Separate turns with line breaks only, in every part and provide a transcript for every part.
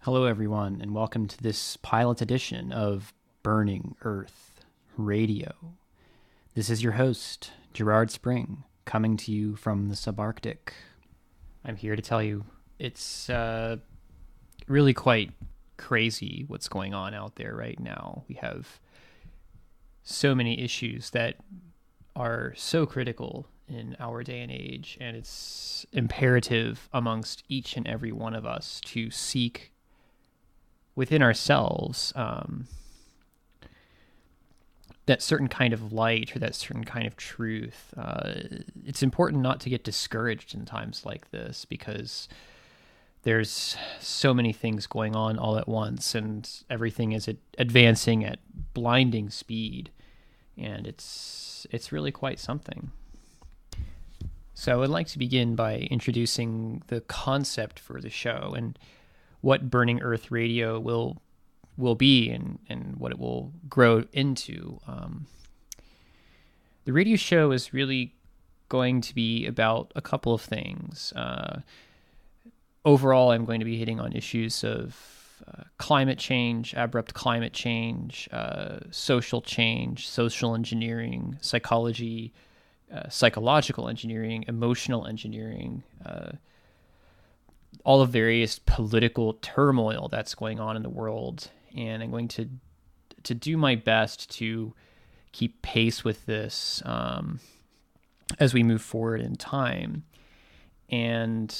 Hello, everyone, and welcome to this pilot edition of Burning Earth Radio. This is your host, Gerard Spring, coming to you from the subarctic. I'm here to tell you it's really quite crazy what's going on out there right now. We have so many issues that are so critical in our day and age, and it's imperative amongst each and every one of us to seek within ourselves that certain kind of light or that certain kind of truth. It's important not to get discouraged in times like this because there's so many things going on all at once and everything is advancing at blinding speed, and it's really quite something. So I'd like to begin by introducing the concept for the show and what Burning Earth Radio will be and what it will grow into. The radio show is really going to be about a couple of things. Overall, I'm going to be hitting on issues of climate change, abrupt climate change, social change, social engineering, psychology, psychological engineering, emotional engineering, all of various political turmoil that's going on in the world. And I'm going to do my best to keep pace with this as we move forward in time. And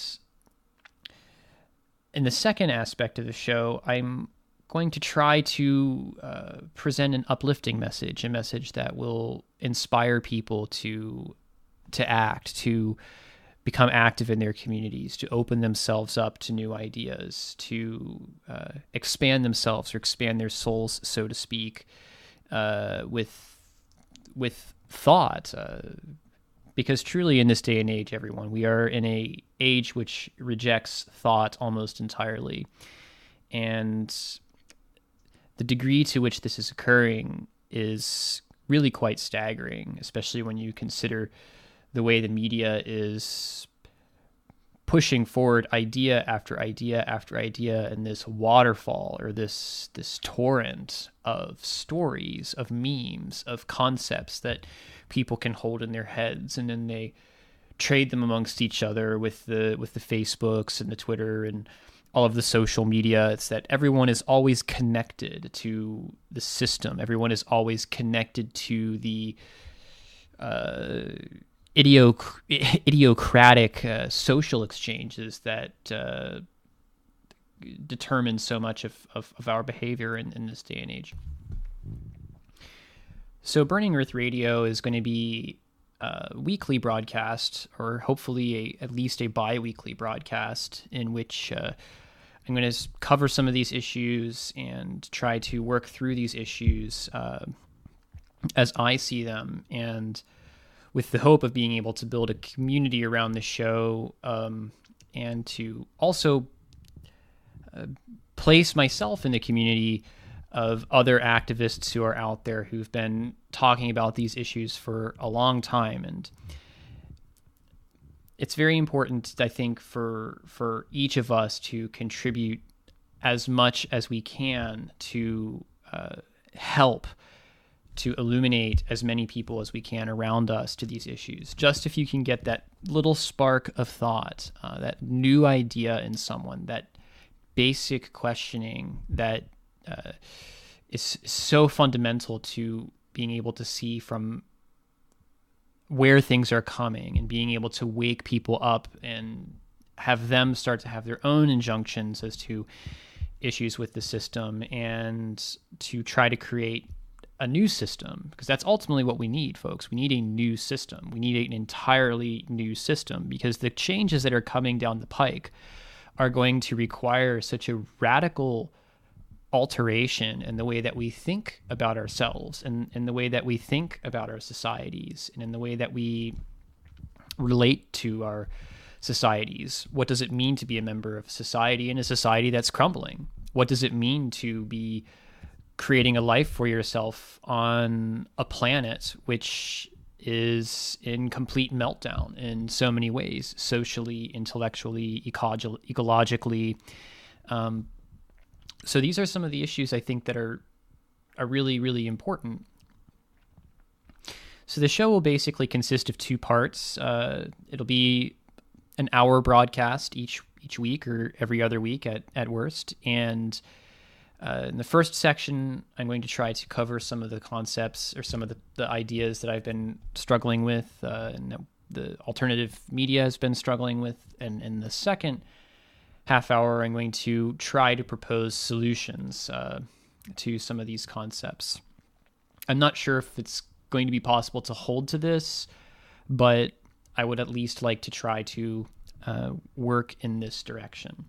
in the second aspect of the show, I'm going to try to present an uplifting message, a message that will inspire people to act, to become active in their communities, to open themselves up to new ideas, to expand themselves or expand their souls, so to speak, with thought. Because truly in this day and age, everyone, we are in a age which rejects thought almost entirely. And the degree to which this is occurring is really quite staggering, especially when you consider the way the media is pushing forward idea after idea after idea in this waterfall or this torrent of stories, of memes, of concepts that people can hold in their heads, and then they trade them amongst each other with the Facebooks and the Twitter and all of the social media. It's that everyone is always connected to the system. Everyone is always connected to the idiocratic social exchanges that determine so much of our behavior in this day and age. So Burning Earth Radio is going to be a weekly broadcast, or hopefully at least a bi-weekly broadcast, in which I'm going to cover some of these issues and try to work through these issues as I see them, and with the hope of being able to build a community around the show, and to also place myself in the community of other activists who are out there who've been talking about these issues for a long time. And it's very important, I think, for each of us to contribute as much as we can to help to illuminate as many people as we can around us to these issues. Just if you can get that little spark of thought, that new idea in someone, that basic questioning that is so fundamental to being able to see from where things are coming and being able to wake people up and have them start to have their own injunctions as to issues with the system, and to try to create a new system, because that's ultimately what we need, folks. We need a new system. We need an entirely new system, because the changes that are coming down the pike are going to require such a radical alteration in the way that we think about ourselves, and in the way that we think about our societies, and in the way that we relate to our societies. What does it mean to be a member of society in a society that's crumbling? What does it mean to be creating a life for yourself on a planet which is in complete meltdown in so many ways, socially, intellectually, ecologically, So these are some of the issues I think that are really, really important. So the show will basically consist of two parts. It'll be an hour broadcast each week or every other week at worst. And in the first section, I'm going to try to cover some of the concepts or some of the ideas that I've been struggling with and that the alternative media has been struggling with. And in the second half hour, I'm going to try to propose solutions to some of these concepts. I'm not sure if it's going to be possible to hold to this, but I would at least like to try to work in this direction.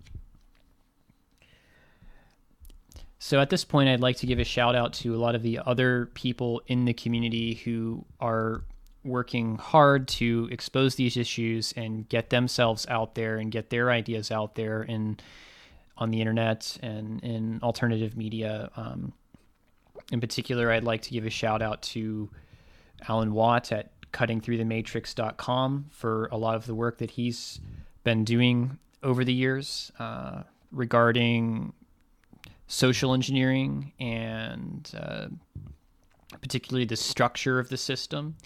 So at this point, I'd like to give a shout out to a lot of the other people in the community who are working hard to expose these issues and get themselves out there and get their ideas out there on the internet and in alternative media. In particular, I'd like to give a shout out to Alan Watt at cuttingthroughthematrix.com for a lot of the work that he's been doing over the years regarding social engineering and particularly the structure of the system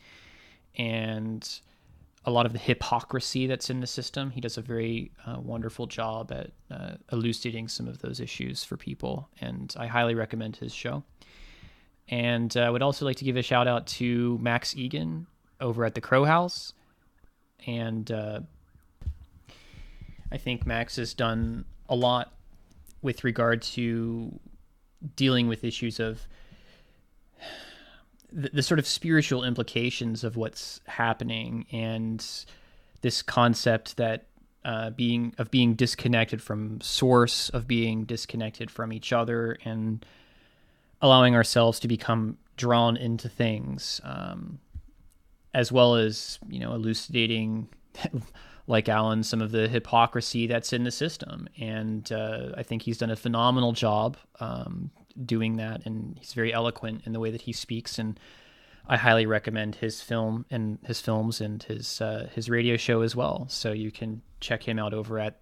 and a lot of the hypocrisy that's in the system. He does a very wonderful job at elucidating some of those issues for people, and I highly recommend his show. And I would also like to give a shout out to Max Egan over at the Crow House. And I think Max has done a lot with regard to dealing with issues of the sort of spiritual implications of what's happening and this concept that being disconnected from source, of being disconnected from each other, and allowing ourselves to become drawn into things, as well as, elucidating, like Alan, some of the hypocrisy that's in the system. And I think he's done a phenomenal job doing that, and he's very eloquent in the way that he speaks. And I highly recommend his films and his radio show as well. So you can check him out over at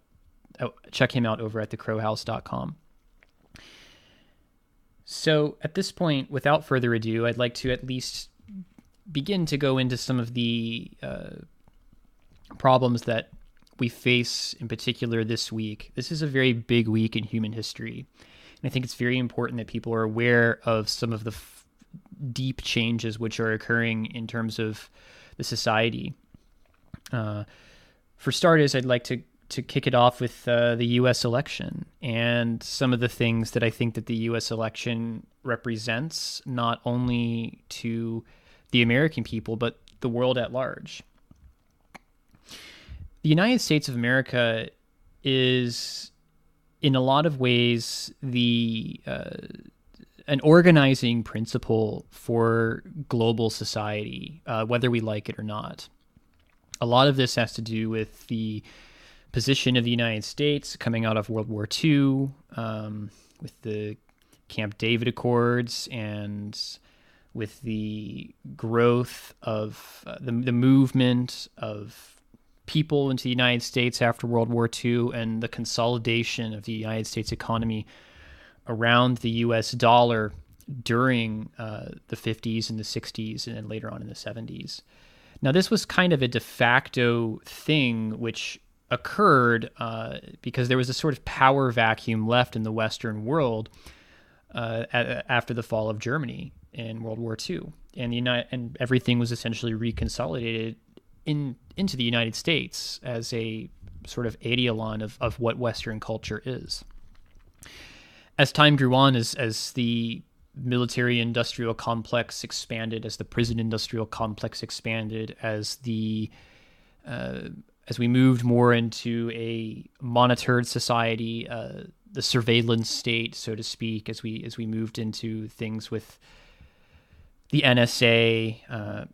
thecrowhouse.com. So at this point, without further ado, I'd like to at least begin to go into some of the problems that we face in particular this week. This is a very big week in human history. And I think it's very important that people are aware of some of the deep changes which are occurring in terms of the society. For starters, I'd like to kick it off with the U.S. election and some of the things that I think that the U.S. election represents, not only to the American people, but the world at large. The United States of America is, in a lot of ways, an organizing principle for global society, whether we like it or not. A lot of this has to do with the position of the United States coming out of World War II, with the Camp David Accords, and with the growth of the movement of people into the United States after World War II, and the consolidation of the United States economy around the US dollar during the 50s and the 60s, and then later on in the 70s. Now, this was kind of a de facto thing which occurred because there was a sort of power vacuum left in the Western world after the fall of Germany in World War II, and everything was essentially reconsolidated into the United States as a sort of eidolon of what Western culture is. As time grew on, as the military-industrial complex expanded, as the prison-industrial complex expanded, as we moved more into a monitored society, the surveillance state, so to speak, as we moved into things with the NSA,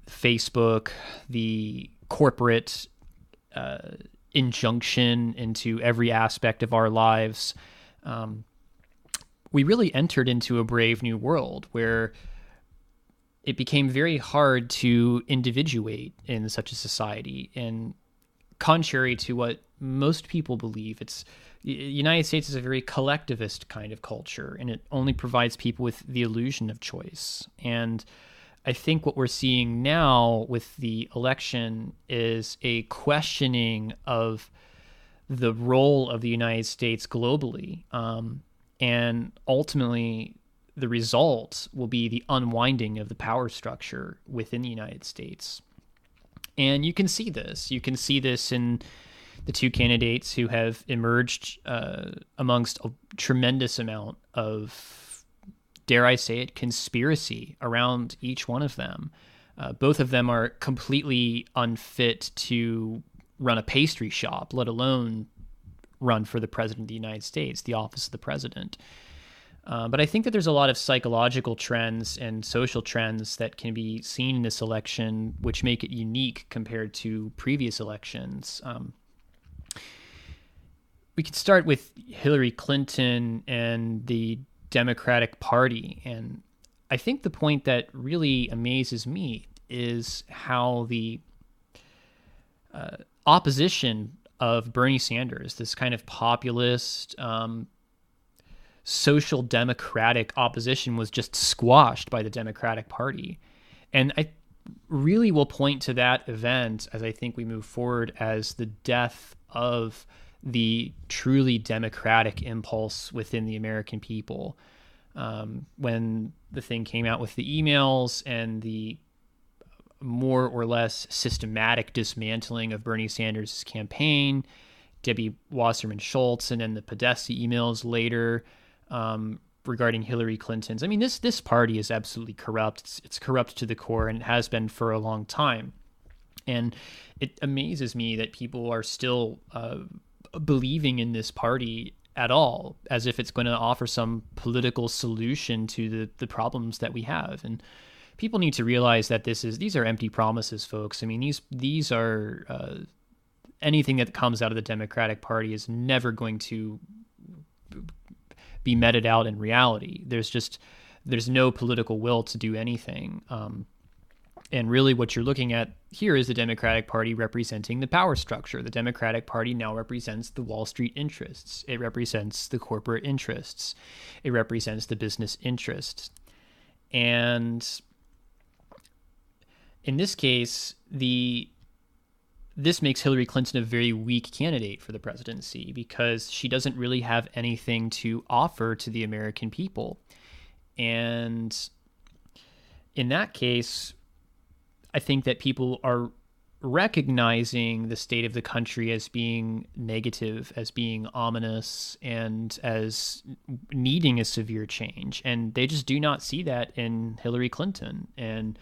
Facebook, the corporate injunction into every aspect of our lives, we really entered into a brave new world where it became very hard to individuate in such a society. And contrary to what most people believe. The United States is a very collectivist kind of culture, and it only provides people with the illusion of choice. And I think what we're seeing now with the election is a questioning of the role of the United States globally. And ultimately, the result will be the unwinding of the power structure within the United States. And you can see this. You can see this in the two candidates who have emerged amongst a tremendous amount of, dare I say it, conspiracy around each one of them. Both of them are completely unfit to run a pastry shop, let alone run for the president of the United States, the office of the president. But I think that there's a lot of psychological trends and social trends that can be seen in this election, which make it unique compared to previous elections. We could start with Hillary Clinton and the Democratic Party. And I think the point that really amazes me is how the opposition of Bernie Sanders, this kind of populist, social democratic opposition, was just squashed by the Democratic Party. And I really will point to that event as I think we move forward as the death of the truly democratic impulse within the American people. When the thing came out with the emails and the more or less systematic dismantling of Bernie Sanders' campaign, Debbie Wasserman Schultz, and then the Podesta emails later regarding Hillary Clinton's. I mean, this party is absolutely corrupt. It's corrupt to the core, and it has been for a long time. And it amazes me that people are still believing in this party at all, as if it's going to offer some political solution to the problems that we have. And people need to realize that these are empty promises, folks. I mean, these are anything that comes out of the Democratic Party is never going to be meted out in reality. There's no political will to do anything. And really what you're looking at here is the Democratic Party representing the power structure. The Democratic Party now represents the Wall Street interests. It represents the corporate interests. It represents the business interests. And in this case, this makes Hillary Clinton a very weak candidate for the presidency because she doesn't really have anything to offer to the American people. And in that case, I think that people are recognizing the state of the country as being negative, as being ominous, and as needing a severe change. And they just do not see that in Hillary Clinton. And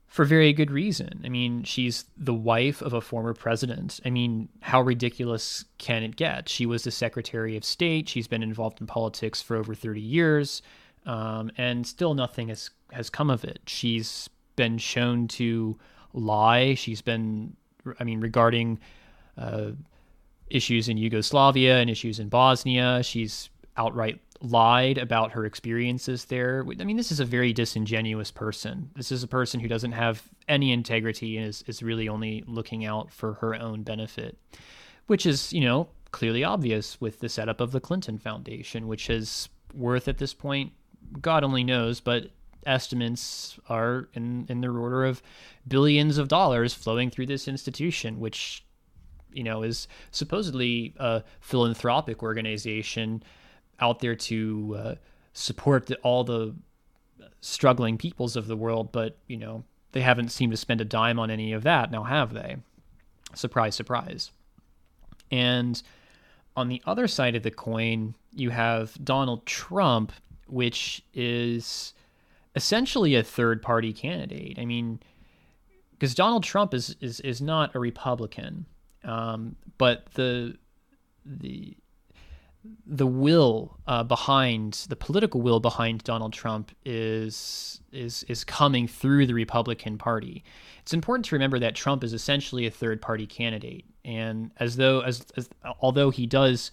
for very good reason. I mean, she's the wife of a former president. I mean, how ridiculous can it get? She was the Secretary of State. She's been involved in politics for over 30 years, and still nothing has come of it. She's been shown to lie. She's been, regarding issues in Yugoslavia and issues in Bosnia, she's outright lied about her experiences there. I mean, this is a very disingenuous person. This is a person who doesn't have any integrity and is really only looking out for her own benefit, which is, clearly obvious with the setup of the Clinton Foundation, which is worth at this point, God only knows, but estimates are in the order of billions of dollars flowing through this institution, which, is supposedly a philanthropic organization out there to support all the struggling peoples of the world, but, they haven't seemed to spend a dime on any of that, now have they? Surprise, surprise. And on the other side of the coin, you have Donald Trump, which is essentially a third-party candidate. I mean, because Donald Trump is not a Republican, but the will behind the political will behind Donald Trump is coming through the Republican Party. It's important to remember that Trump is essentially a third-party candidate, and although he does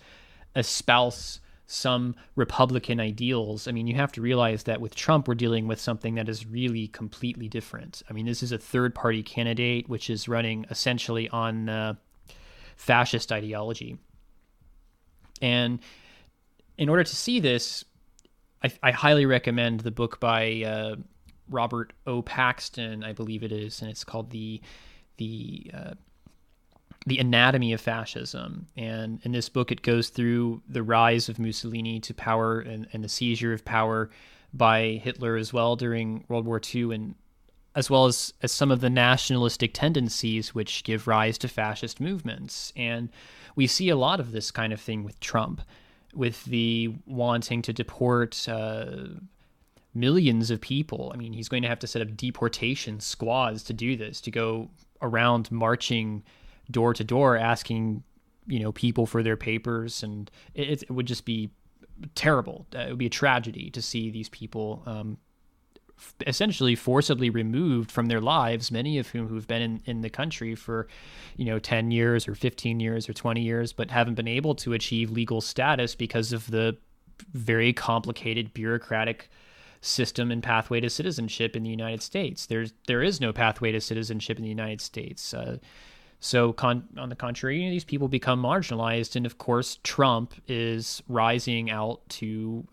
espouse some Republican ideals, I mean, you have to realize that with Trump, we're dealing with something that is really completely different. I mean, this is a third-party candidate, which is running essentially on fascist ideology. And in order to see this, I highly recommend the book by Robert O. Paxton, I believe it is, and it's called the Anatomy of Fascism. And in this book, it goes through the rise of Mussolini to power and the seizure of power by Hitler as well during World War II, and as well as some of the nationalistic tendencies which give rise to fascist movements. And we see a lot of this kind of thing with Trump, with the wanting to deport millions of people. I mean, he's going to have to set up deportation squads to do this, to go around marching door to door asking, people for their papers. And it would just be terrible. It would be a tragedy to see these people essentially forcibly removed from their lives, many of whom who've been in the country for, 10 years or 15 years or 20 years, but haven't been able to achieve legal status because of the very complicated bureaucratic system and pathway to citizenship in the United States. There is no pathway to citizenship in the United States. So on the contrary, these people become marginalized. And of course, Trump is rising out to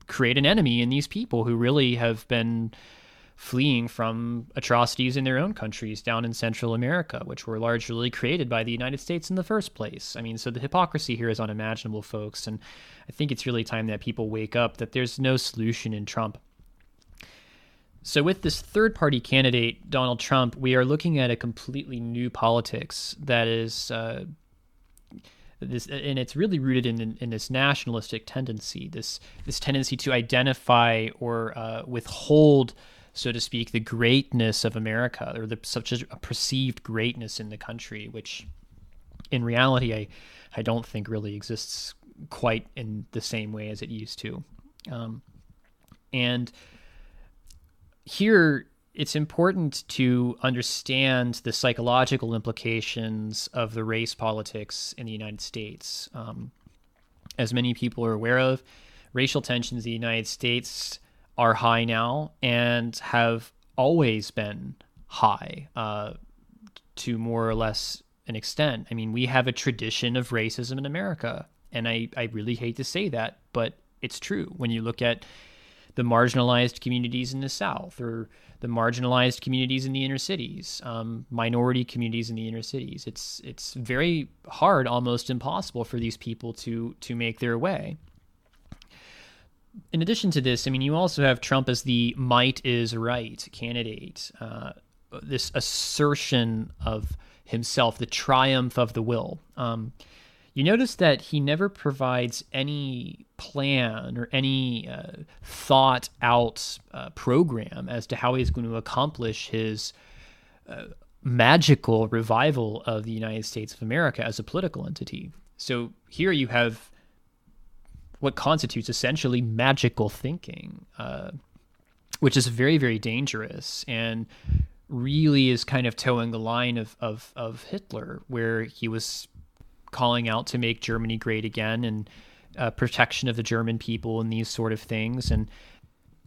create an enemy in these people who really have been fleeing from atrocities in their own countries down in Central America, which were largely created by the United States in the first place. I mean, so the hypocrisy here is unimaginable, folks. And I think it's really time that people wake up that there's no solution in Trump. So with this third-party candidate, Donald Trump, we are looking at a completely new politics that is this, and it's really rooted in this nationalistic tendency, this tendency to identify or withhold, so to speak, the greatness of America, or such a perceived greatness in the country, which in reality I don't think really exists quite in the same way as it used to. And here, it's important to understand the psychological implications of the race politics in the United States. As many people are aware of, racial tensions in the United States are high now and have always been high to more or less an extent. I mean, we have a tradition of racism in America, and I really hate to say that, but it's true. When you look at the marginalized communities in the South, or the marginalized communities in the inner cities, minority communities in the inner cities, it's very hard, almost impossible, for these people to make their way. In addition to this, I mean, you also have Trump as the might is right candidate, this assertion of himself, the triumph of the will. You notice that he never provides any plan or any thought out program as to how he's going to accomplish his magical revival of the United States of America as a political entity. So here you have what constitutes essentially magical thinking, which is very, very dangerous and really is kind of towing the line of Hitler, where he was calling out to make Germany great again and protection of the German people and these sort of things. And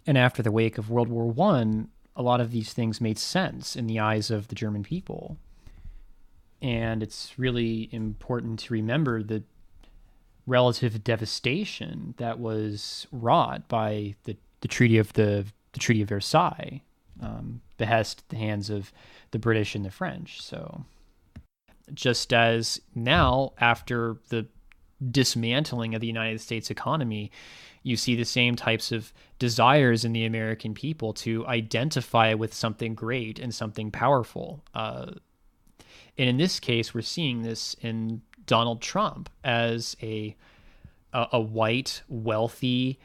after the wake of World War I, a lot of these things made sense in the eyes of the German people. And it's really important to remember the relative devastation that was wrought by the Treaty of Versailles, behest the hands of the British and the French. So just as now, after the dismantling of the United States economy, you see the same types of desires in the American people to identify with something great and something powerful. And in this case, we're seeing this in Donald Trump as a white, wealthy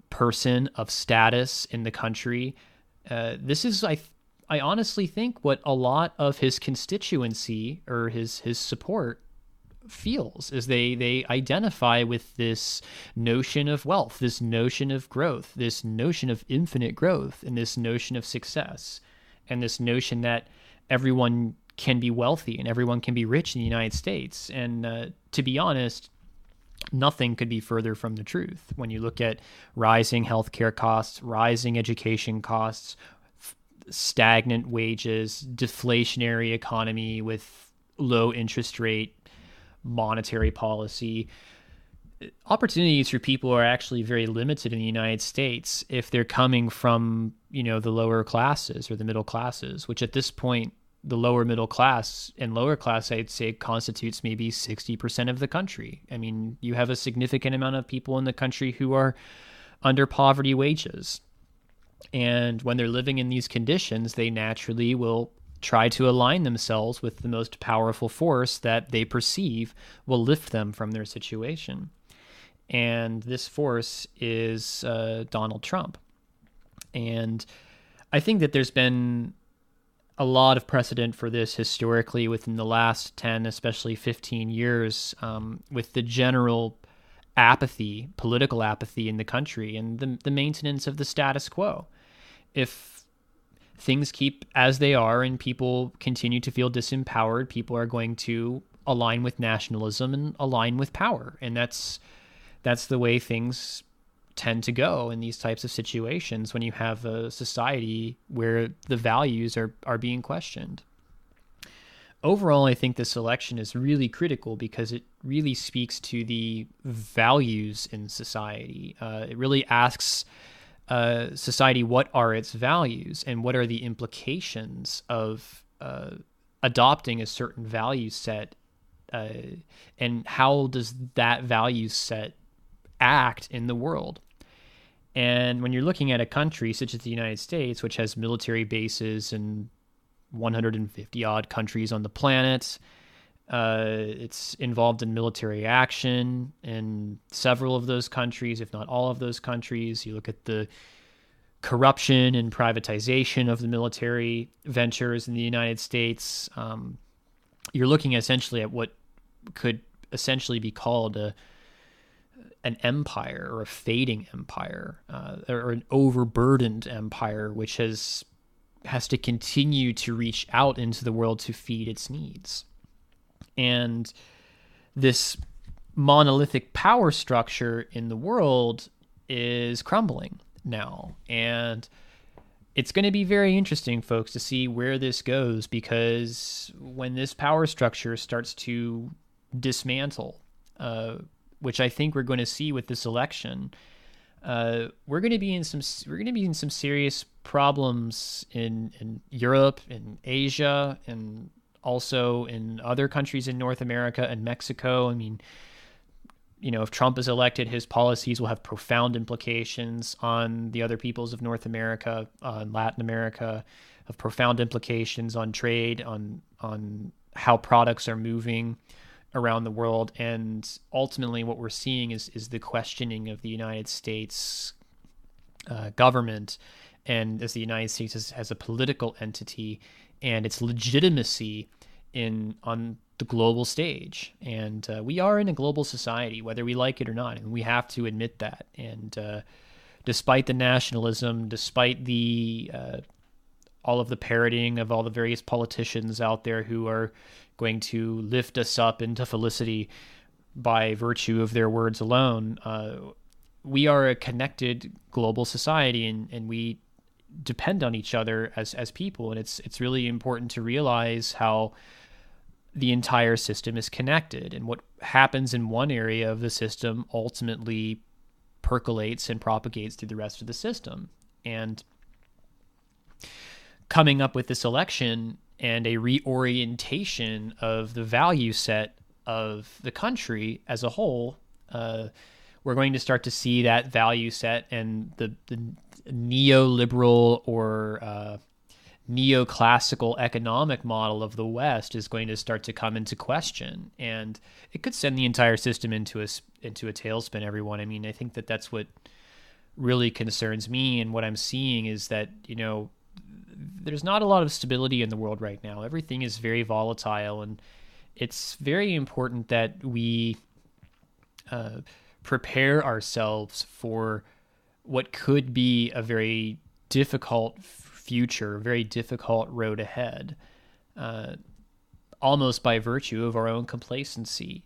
person of status in the country. This is, I honestly think, what a lot of his constituency or his support feels, is they identify with this notion of wealth, this notion of growth, this notion of infinite growth, and this notion of success, and this notion that everyone can be wealthy and everyone can be rich in the United States. And to be honest, nothing could be further from the truth. When you look at rising healthcare costs, rising education costs, stagnant wages, deflationary economy with low interest rate monetary policy, opportunities for people are actually very limited in the United States if they're coming from, the lower classes or the middle classes, which at this point, the lower middle class and lower class, I'd say, constitutes maybe 60% of the country. I mean, you have a significant amount of people in the country who are under poverty wages. And when they're living in these conditions, they naturally will try to align themselves with the most powerful force that they perceive will lift them from their situation. And this force is Donald Trump. And I think that there's been a lot of precedent for this historically within the last 10, especially 15 years, with the general apathy, political apathy in the country and the maintenance of the status quo. If things keep as they are and people continue to feel disempowered, people are going to align with nationalism and align with power. And that's the way things tend to go in these types of situations when you have a society where the values are being questioned. Overall, I think this election is really critical because it really speaks to the values in society. It really asks society, what are its values and what are the implications of adopting a certain value set, and how does that value set act in the world? And when you're looking at a country such as the United States, which has military bases in 150 odd countries on the planet, it's involved in military action in several of those countries, if not all of those countries. You look at the corruption and privatization of the military ventures in the United States. You're looking essentially at what could essentially be called an empire or a fading empire, or an overburdened empire, which has to continue to reach out into the world to feed its needs. And this monolithic power structure in the world is crumbling now. And it's going to be very interesting, folks, to see where this goes, because when this power structure starts to dismantle, which I think we're going to see with this election, we're going to be in some serious problems in Europe, in Asia, and also in other countries in North America and Mexico. I mean, if Trump is elected, his policies will have profound implications on the other peoples of North America, on Latin America, have profound implications on trade, on how products are moving around the world. And ultimately what we're seeing is the questioning of the United States government, and as the United States as a political entity, and its legitimacy on the global stage. And we are in a global society, whether we like it or not, and we have to admit that. And despite the nationalism, despite the all of the parroting of all the various politicians out there who are going to lift us up into felicity by virtue of their words alone, we are a connected global society, and we depend on each other as people. And it's really important to realize how the entire system is connected, and what happens in one area of the system ultimately percolates and propagates through the rest of the system. And coming up with this election and a reorientation of the value set of the country as a whole, we're going to start to see that value set and the neoliberal or neoclassical economic model of the West is going to start to come into question, and it could send the entire system into a tailspin, everyone. I mean, I think that's what really concerns me, and what I'm seeing is that, there's not a lot of stability in the world right now. Everything is very volatile, and it's very important that we prepare ourselves for what could be a very difficult future, a very difficult road ahead, almost by virtue of our own complacency.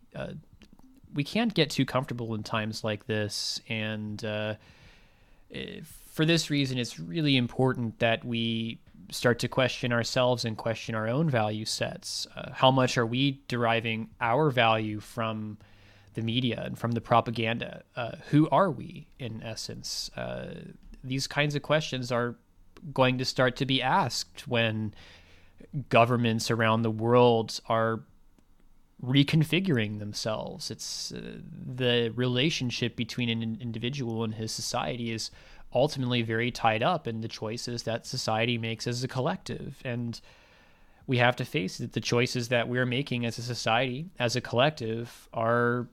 We can't get too comfortable in times like this, and for this reason, it's really important that we start to question ourselves and question our own value sets. How much are we deriving our value from the media and from the propaganda? Who are we, in essence? These kinds of questions are going to start to be asked when governments around the world are reconfiguring themselves. It's the relationship between an individual and his society is ultimately very tied up in the choices that society makes as a collective. And we have to face it, the choices that we're making as a society, as a collective, are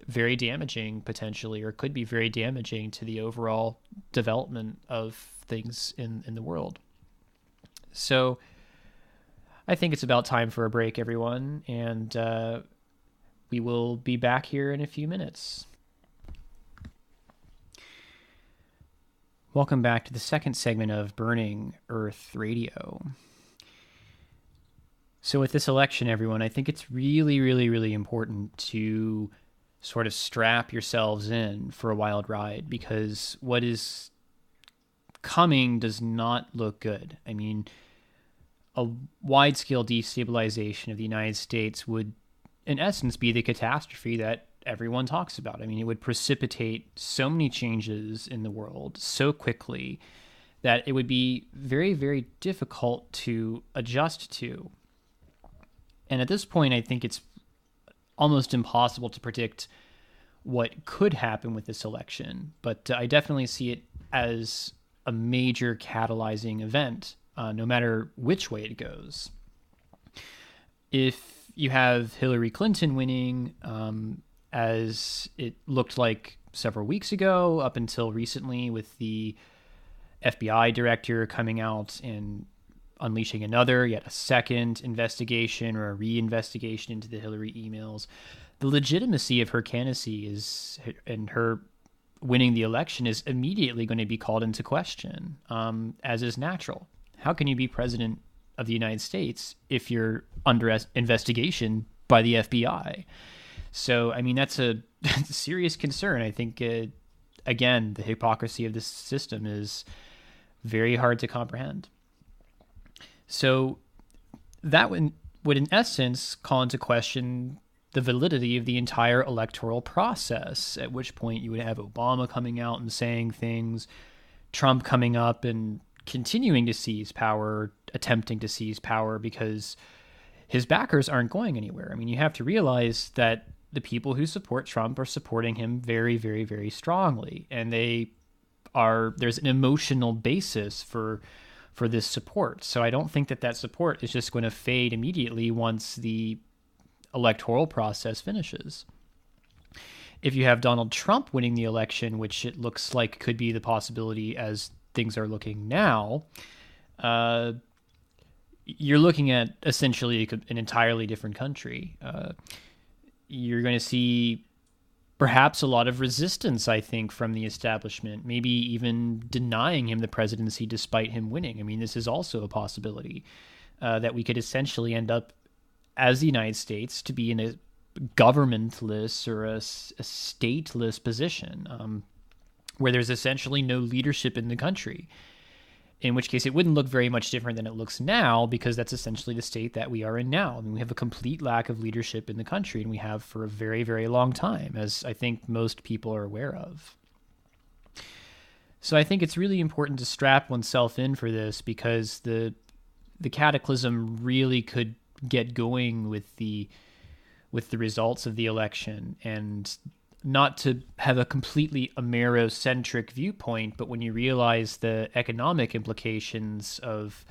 very damaging potentially, or could be very damaging to the overall development of things in the world. So I think it's about time for a break, everyone, and we will be back here in a few minutes. Welcome back to the second segment of Burning Earth Radio. So with this election, everyone, I think it's really, really, really important to sort of strap yourselves in for a wild ride, because what is coming does not look good. I mean, a wide-scale destabilization of the United States would, in essence, be the catastrophe that everyone talks about. I mean, it would precipitate so many changes in the world so quickly that it would be very, very difficult to adjust to. And at this point, I think it's almost impossible to predict what could happen with this election. But I definitely see it as a major catalyzing event, no matter which way it goes. If you have Hillary Clinton winning, as it looked like several weeks ago, up until recently, with the FBI director coming out and unleashing yet a second investigation or a reinvestigation into the Hillary emails, the legitimacy of her candidacy and her winning the election is immediately going to be called into question, as is natural. How can you be president of the United States if you're under investigation by the FBI? So, I mean, that's a serious concern. I think, again, the hypocrisy of this system is very hard to comprehend. So that would in essence call into question the validity of the entire electoral process, at which point you would have Obama coming out and saying things, Trump coming up and continuing to seize power, attempting to seize power, because his backers aren't going anywhere. I mean, you have to realize that the people who support Trump are supporting him very, very, very strongly. And there's an emotional basis for this support. So I don't think that support is just going to fade immediately once the electoral process finishes. If you have Donald Trump winning the election, which it looks like could be the possibility as things are looking now, you're looking at essentially an entirely different country. You're going to see perhaps a lot of resistance, I think, from the establishment, maybe even denying him the presidency despite him winning. I mean, this is also a possibility, that we could essentially end up, as the United States, to be in a governmentless or a stateless position, where there's essentially no leadership in the country, in which case it wouldn't look very much different than it looks now, because that's essentially the state that we are in now. I mean, we have a complete lack of leadership in the country, and we have for a very, very long time, as I think most people are aware of. So I think it's really important to strap oneself in for this, because the cataclysm really could get going with the results of the election, and not to have a completely Amero-centric viewpoint, but when you realize the economic implications of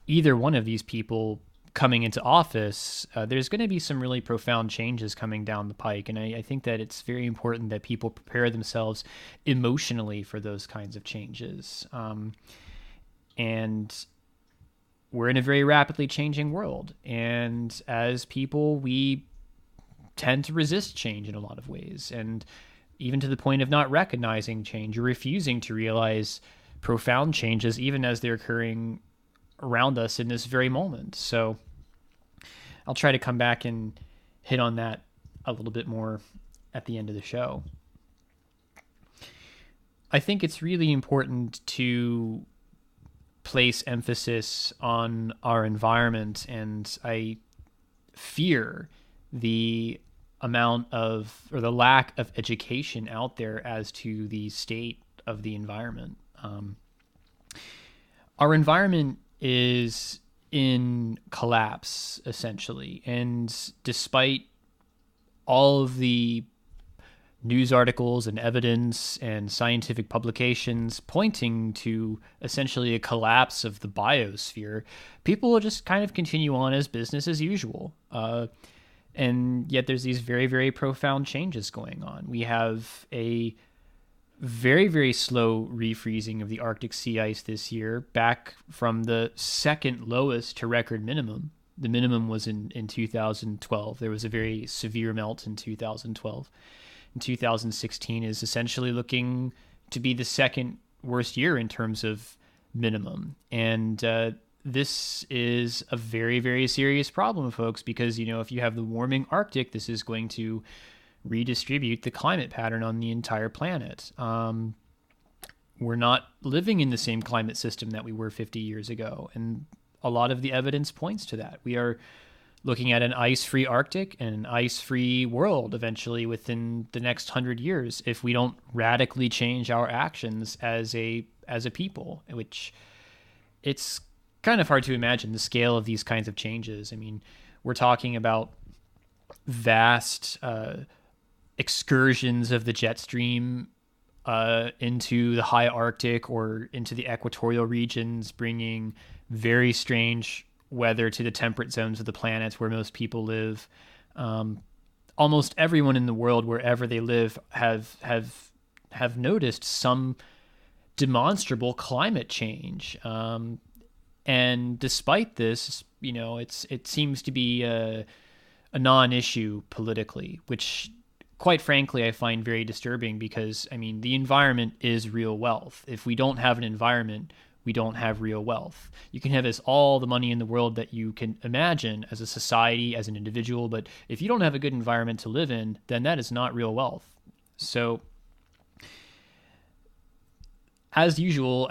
either one of these people coming into office, there's going to be some really profound changes coming down the pike. And I think that it's very important that people prepare themselves emotionally for those kinds of changes. And we're in a very rapidly changing world. And as people, we tend to resist change in a lot of ways, and even to the point of not recognizing change or refusing to realize profound changes, even as they're occurring around us in this very moment. So I'll try to come back and hit on that a little bit more at the end of the show. I think it's really important to place emphasis on our environment, and I fear the amount of, or the lack of education out there as to the state of the environment. Our environment is in collapse, essentially. And despite all of the news articles and evidence and scientific publications pointing to essentially a collapse of the biosphere, people will just kind of continue on as business as usual. And yet there's these very, very profound changes going on. We have a very, very slow refreezing of the Arctic sea ice this year, back from the second lowest to record minimum. The minimum was in 2012. There was a very severe melt in 2012. And 2016 is essentially looking to be the second worst year in terms of minimum. And this is a very, very serious problem, folks, because, if you have the warming Arctic, this is going to redistribute the climate pattern on the entire planet. We're not living in the same climate system that we were 50 years ago, and a lot of the evidence points to that. We are looking at an ice-free Arctic and an ice-free world eventually within the next 100 years if we don't radically change our actions as a people, which it's kind of hard to imagine the scale of these kinds of changes. I mean, we're talking about vast excursions of the jet stream into the high Arctic or into the equatorial regions, bringing very strange weather to the temperate zones of the planet where most people live. Almost everyone in the world, wherever they live, have noticed some demonstrable climate change. And despite this, it seems to be a non-issue politically, which, quite frankly, I find very disturbing because, the environment is real wealth. If we don't have an environment, we don't have real wealth. You can have all the money in the world that you can imagine as a society, as an individual, but if you don't have a good environment to live in, then that is not real wealth. So, as usual,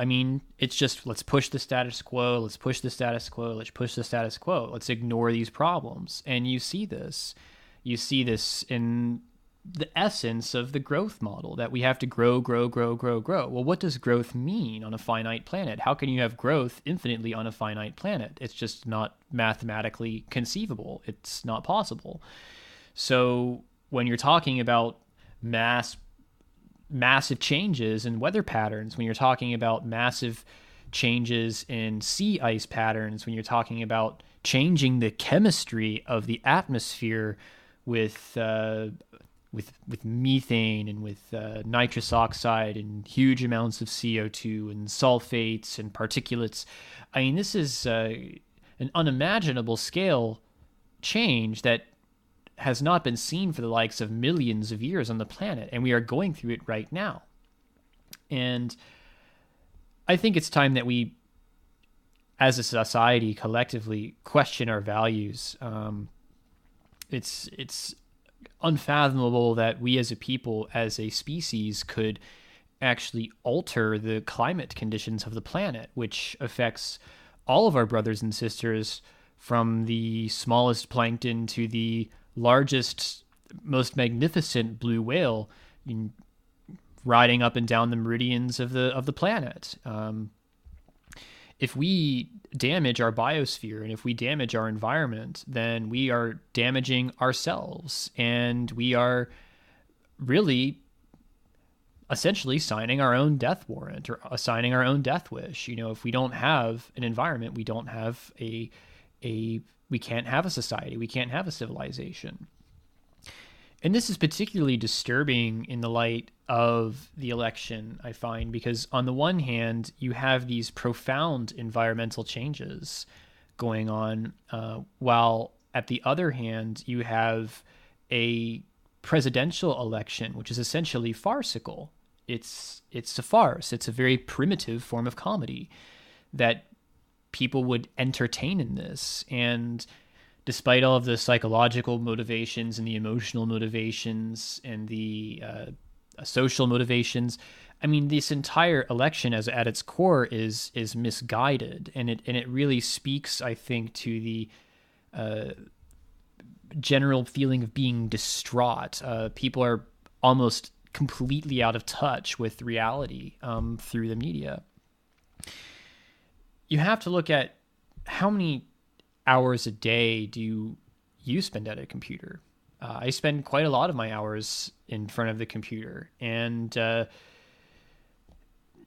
it's just, let's push the status quo, let's push the status quo, let's push the status quo, let's ignore these problems. And you see this in the essence of the growth model, that we have to grow. Well, what does growth mean on a finite planet? How can you have growth infinitely on a finite planet? It's just not mathematically conceivable. It's not possible. So when you're talking about massive changes in weather patterns, when you're talking about massive changes in sea ice patterns, when you're talking about changing the chemistry of the atmosphere with methane and with nitrous oxide and huge amounts of CO2 and sulfates and particulates, this is an unimaginable scale change that has not been seen for the likes of millions of years on the planet, and we are going through it right now. And I think it's time that we, as a society, collectively question our values. It's unfathomable that we as a people, as a species, could actually alter the climate conditions of the planet, which affects all of our brothers and sisters, from the smallest plankton to the largest, most magnificent blue whale, riding up and down the meridians of the planet. If we damage our biosphere and if we damage our environment, then we are damaging ourselves, and we are really essentially signing our own death warrant or assigning our own death wish. If we don't have an environment, we don't have we can't have a society, we can't have a civilization. And this is particularly disturbing in the light of the election, I find, because on the one hand, you have these profound environmental changes going on, while at the other hand, you have a presidential election, which is essentially farcical. It's a farce. It's a very primitive form of comedy that people would entertain in this. And despite all of the psychological motivations and the emotional motivations and the social motivations, I mean, this entire election, as at its core, is misguided, and it really speaks, I think, to the general feeling of being distraught. People are almost completely out of touch with reality through the media. You have to look at how many hours a day do you spend at a computer. I spend quite a lot of my hours in front of the computer, and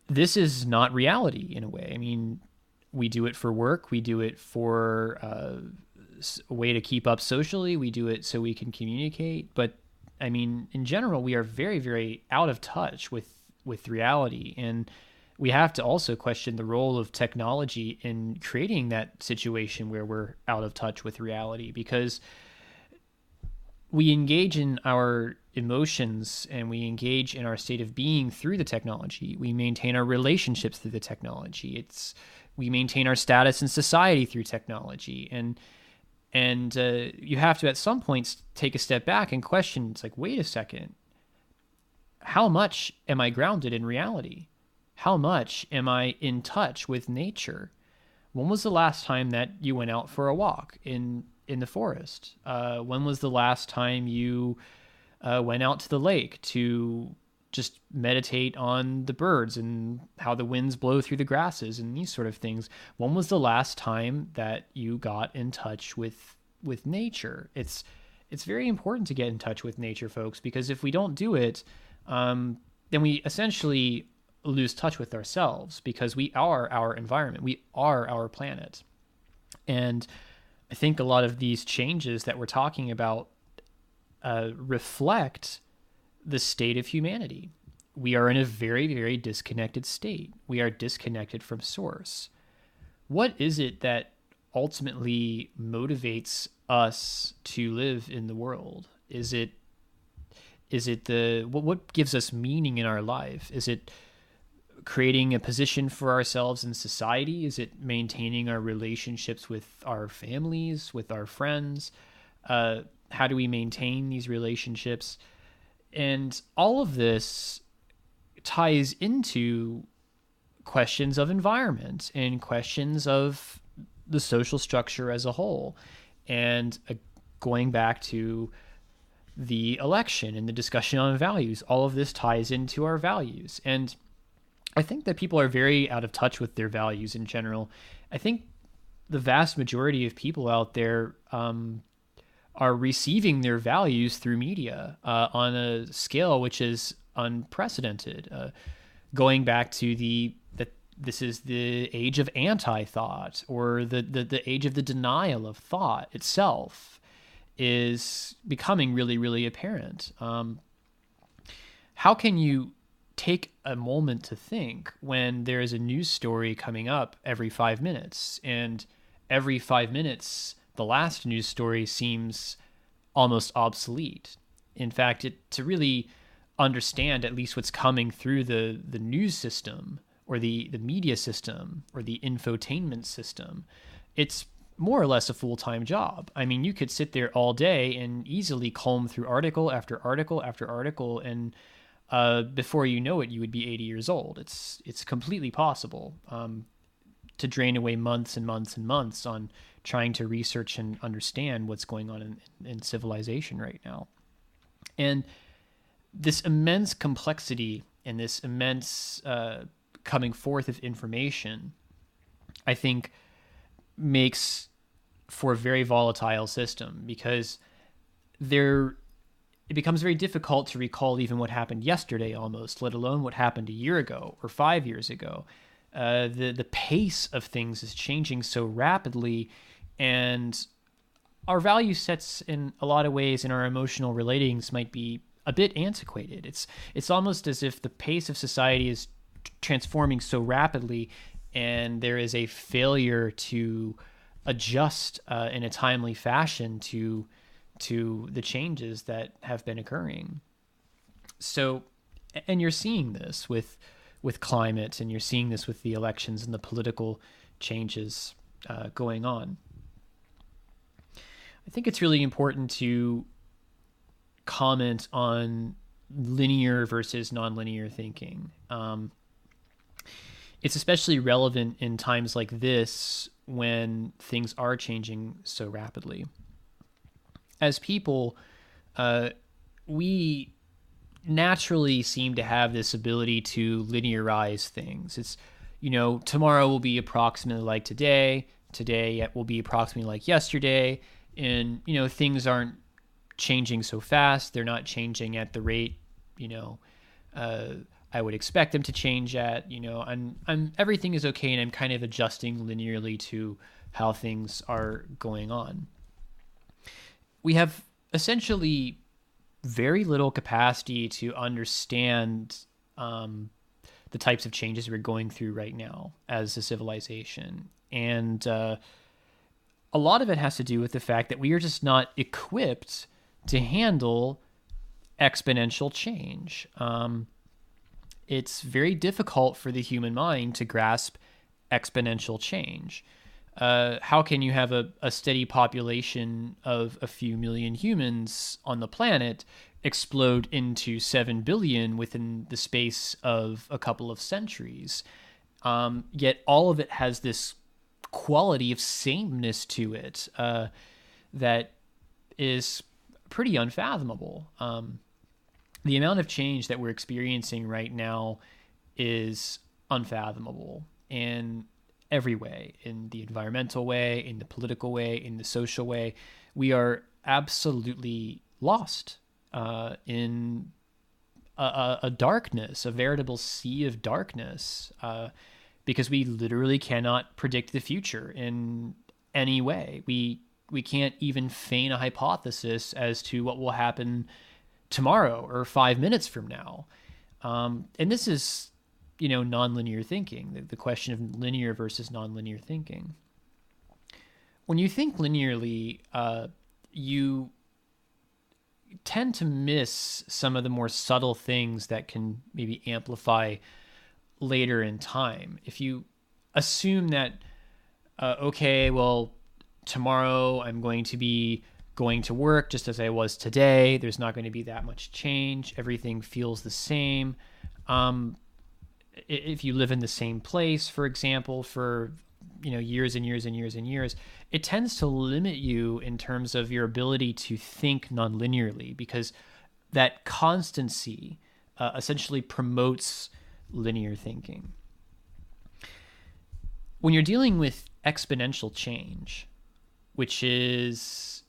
this is not reality in a way. I mean, we do it for work, we do it for a way to keep up socially, we do it so we can communicate, but I mean, in general, we are very, very out of touch with reality, and we have to also question the role of technology in creating that situation where we're out of touch with reality, because we engage in our emotions and we engage in our state of being through the technology. We maintain our relationships through the technology. We maintain our status in society through technology, and you have to at some point take a step back and question. It's like, wait a second, how much am I grounded in reality? How much am I in touch with nature? When was the last time that you went out for a walk in the forest? When was the last time you went out to the lake to just meditate on the birds and how the winds blow through the grasses and these sort of things? When was the last time that you got in touch with nature? It's very important to get in touch with nature, folks, because if we don't do it, then we essentially lose touch with ourselves, because we are our environment. We are our planet. And I think a lot of these changes that we're talking about reflect the state of humanity. We are in a very, very disconnected state. We are disconnected from source. What is it that ultimately motivates us to live in the world? Is it what gives us meaning in our life? Is it creating a position for ourselves in society? Is it maintaining our relationships with our families, with our friends? How do we maintain these relationships? And all of this ties into questions of environment and questions of the social structure as a whole. And going back to the election and the discussion on values, all of this ties into our values. And I think that people are very out of touch with their values in general. I think the vast majority of people out there are receiving their values through media on a scale which is unprecedented. Going back to this is the age of anti-thought, or the age of the denial of thought itself is becoming really, really apparent. How can you take a moment to think when there is a news story coming up every 5 minutes, and every 5 minutes the last news story seems almost obsolete? In fact, to really understand at least what's coming through the news system, or the media system, or the infotainment system, it's more or less a full-time job. I mean, you could sit there all day and easily comb through article after article after article, and before you know it, you would be 80 years old. It's completely possible to drain away months and months and months on trying to research and understand what's going on in civilization right now. And this immense complexity and this immense coming forth of information, I think, makes for a very volatile system, because it becomes very difficult to recall even what happened yesterday almost, let alone what happened a year ago or 5 years ago. The pace of things is changing so rapidly, and our value sets in a lot of ways in our emotional relatings might be a bit antiquated. It's almost as if the pace of society is transforming so rapidly, and there is a failure to adjust in a timely fashion to the changes that have been occurring. So, and you're seeing this with climate, and you're seeing this with the elections and the political changes going on. I think it's really important to comment on linear versus nonlinear thinking. It's especially relevant in times like this when things are changing so rapidly. As people, we naturally seem to have this ability to linearize things. It's, tomorrow will be approximately like today. Today will be approximately like yesterday. And, things aren't changing so fast. They're not changing at the rate, I would expect them to change at, I'm everything is okay. And I'm kind of adjusting linearly to how things are going on. We have essentially very little capacity to understand the types of changes we're going through right now as a civilization. And a lot of it has to do with the fact that we are just not equipped to handle exponential change. It's very difficult for the human mind to grasp exponential change. How can you have a steady population of a few million humans on the planet explode into 7 billion within the space of a couple of centuries? Yet all of it has this quality of sameness to it that is pretty unfathomable. The amount of change that we're experiencing right now is unfathomable in every way, in the environmental way, in the political way, in the social way. We are absolutely lost in a darkness, a veritable sea of darkness, because we literally cannot predict the future in any way. We can't even feign a hypothesis as to what will happen tomorrow or 5 minutes from now. And this is, nonlinear thinking, the question of linear versus nonlinear thinking. When you think linearly, you tend to miss some of the more subtle things that can maybe amplify later in time. If you assume that, tomorrow I'm going to be going to work just as I was today, there's not going to be that much change, everything feels the same. If you live in the same place, for example, for years and years and years and years, it tends to limit you in terms of your ability to think nonlinearly, because that constancy essentially promotes linear thinking. When you're dealing with exponential change, which is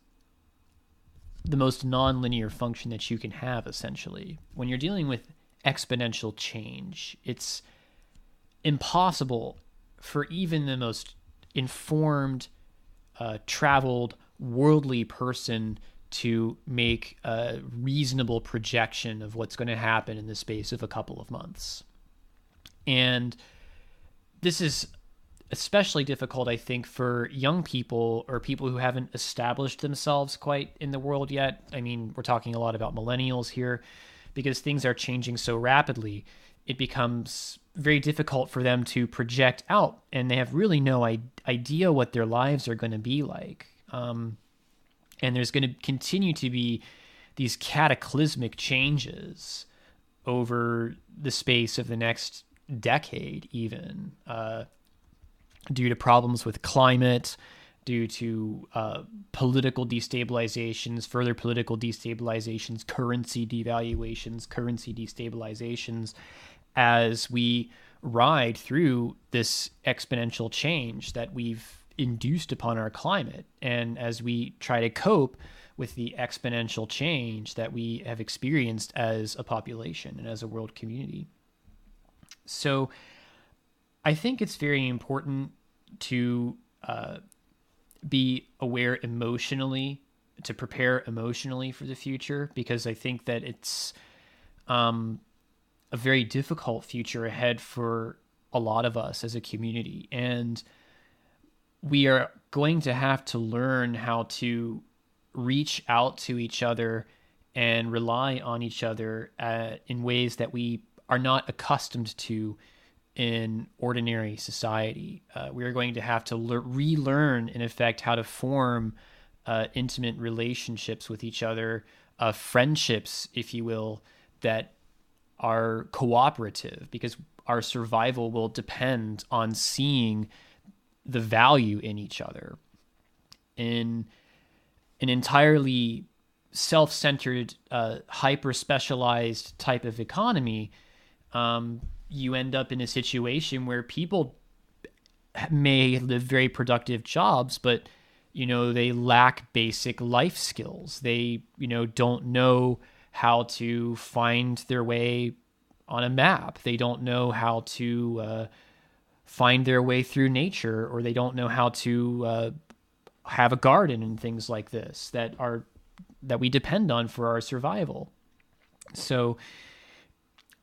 the most nonlinear function that you can have, essentially, when you're dealing with exponential change, it's impossible for even the most informed, traveled, worldly person to make a reasonable projection of what's going to happen in the space of a couple of months. And this is especially difficult, I think, for young people or people who haven't established themselves quite in the world yet. I mean, we're talking a lot about millennials here, because things are changing so rapidly. It becomes very difficult for them to project out, and they have really no idea what their lives are going to be like. And there's going to continue to be these cataclysmic changes over the space of the next decade, even, due to problems with climate, due to political destabilizations, further political destabilizations, currency devaluations, currency destabilizations, as we ride through this exponential change that we've induced upon our climate, and as we try to cope with the exponential change that we have experienced as a population and as a world community. So I think it's very important to be aware emotionally, to prepare emotionally for the future, because I think that it's a very difficult future ahead for a lot of us as a community. And we are going to have to learn how to reach out to each other and rely on each other in ways that we are not accustomed to in ordinary society. We are going to have to relearn, in effect, how to form intimate relationships with each other, friendships, if you will, that are cooperative, because our survival will depend on seeing the value in each other. In an entirely self-centered, hyper-specialized type of economy, you end up in a situation where people may live very productive jobs, but they lack basic life skills. They don't know how to find their way on a map. They don't know how to find their way through nature, or they don't know how to have a garden and things like this that we depend on for our survival. So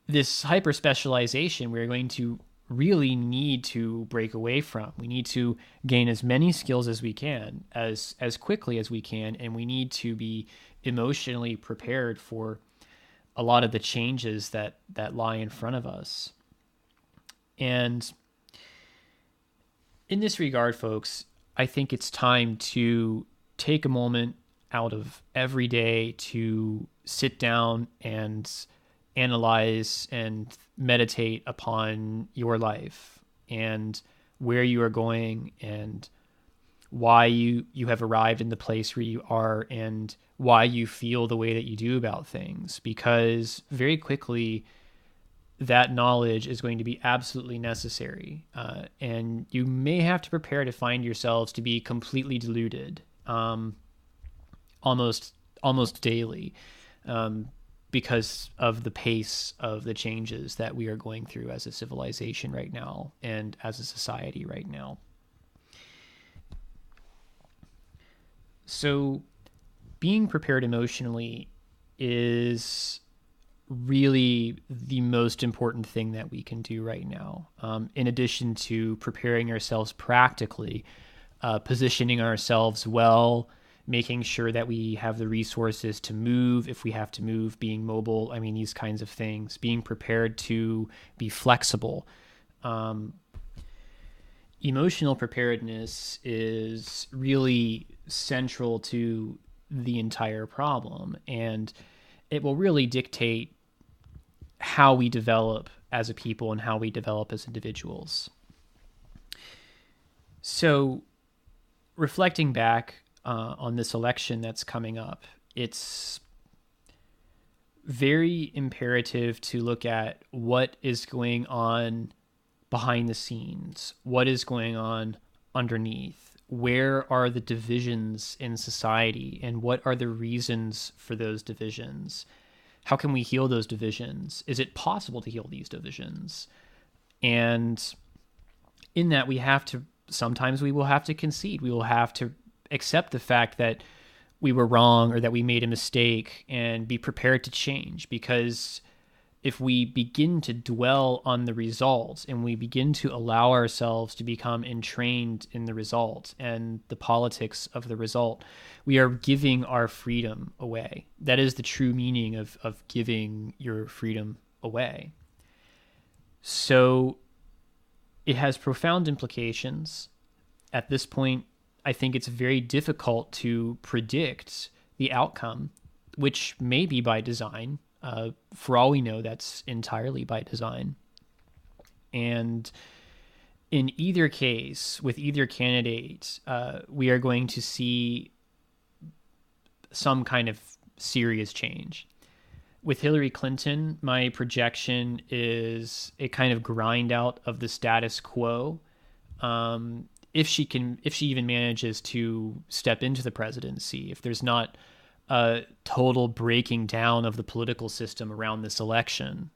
this hyper specialization, we're going to really need to break away from. We need to gain as many skills as we can, as quickly as we can, and we need to be emotionally prepared for a lot of the changes that lie in front of us. And in this regard, folks, I think it's time to take a moment out of every day to sit down and analyze and meditate upon your life and where you are going and why you have arrived in the place where you are and why you feel the way that you do about things. Because very quickly, that knowledge is going to be absolutely necessary. And you may have to prepare to find yourselves to be completely deluded almost daily, because of the pace of the changes that we are going through as a civilization right now and as a society right now. So being prepared emotionally is really the most important thing that we can do right now. In addition to preparing ourselves practically, positioning ourselves well, making sure that we have the resources to move if we have to move, being mobile, these kinds of things, being prepared to be flexible. Emotional preparedness is really central to the entire problem, and it will really dictate how we develop as a people and how we develop as individuals. So, reflecting back on this election that's coming up, it's very imperative to look at what is going on behind the scenes, what is going on underneath, where are the divisions in society, and what are the reasons for those divisions? How can we heal those divisions? Is it possible to heal these divisions? And in that, sometimes we will have to concede. We will have to accept the fact that we were wrong or that we made a mistake and be prepared to change. Because if we begin to dwell on the results and we begin to allow ourselves to become entrained in the result and the politics of the result, we are giving our freedom away. That is the true meaning of giving your freedom away. So it has profound implications. At this point, I think it's very difficult to predict the outcome, which may be by design. For all we know, that's entirely by design. And in either case, with either candidate, we are going to see some kind of serious change. With Hillary Clinton, my projection is a kind of grind out of the status quo. If she even manages to step into the presidency, if there's not a total breaking down of the political system around this election.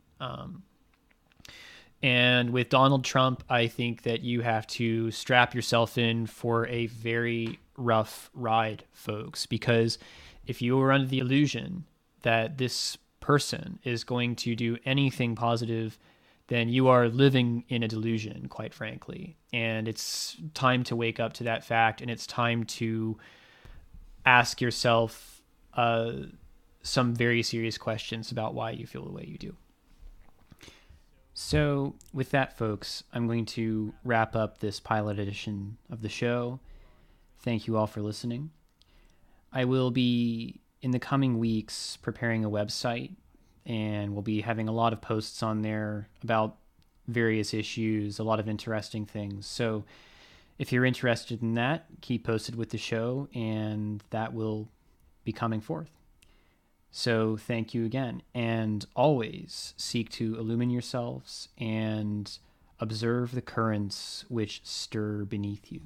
And with Donald Trump, I think that you have to strap yourself in for a very rough ride, folks, because if you are under the illusion that this person is going to do anything positive, then you are living in a delusion, quite frankly. And it's time to wake up to that fact, and it's time to ask yourself some very serious questions about why you feel the way you do. So with that, folks, I'm going to wrap up this pilot edition of the show. Thank you all for listening. I will be, in the coming weeks, preparing a website and we'll be having a lot of posts on there about various issues, a lot of interesting things. So if you're interested in that, keep posted with the show, and that will be coming forth. So thank you again, and always seek to illumine yourselves and observe the currents which stir beneath you.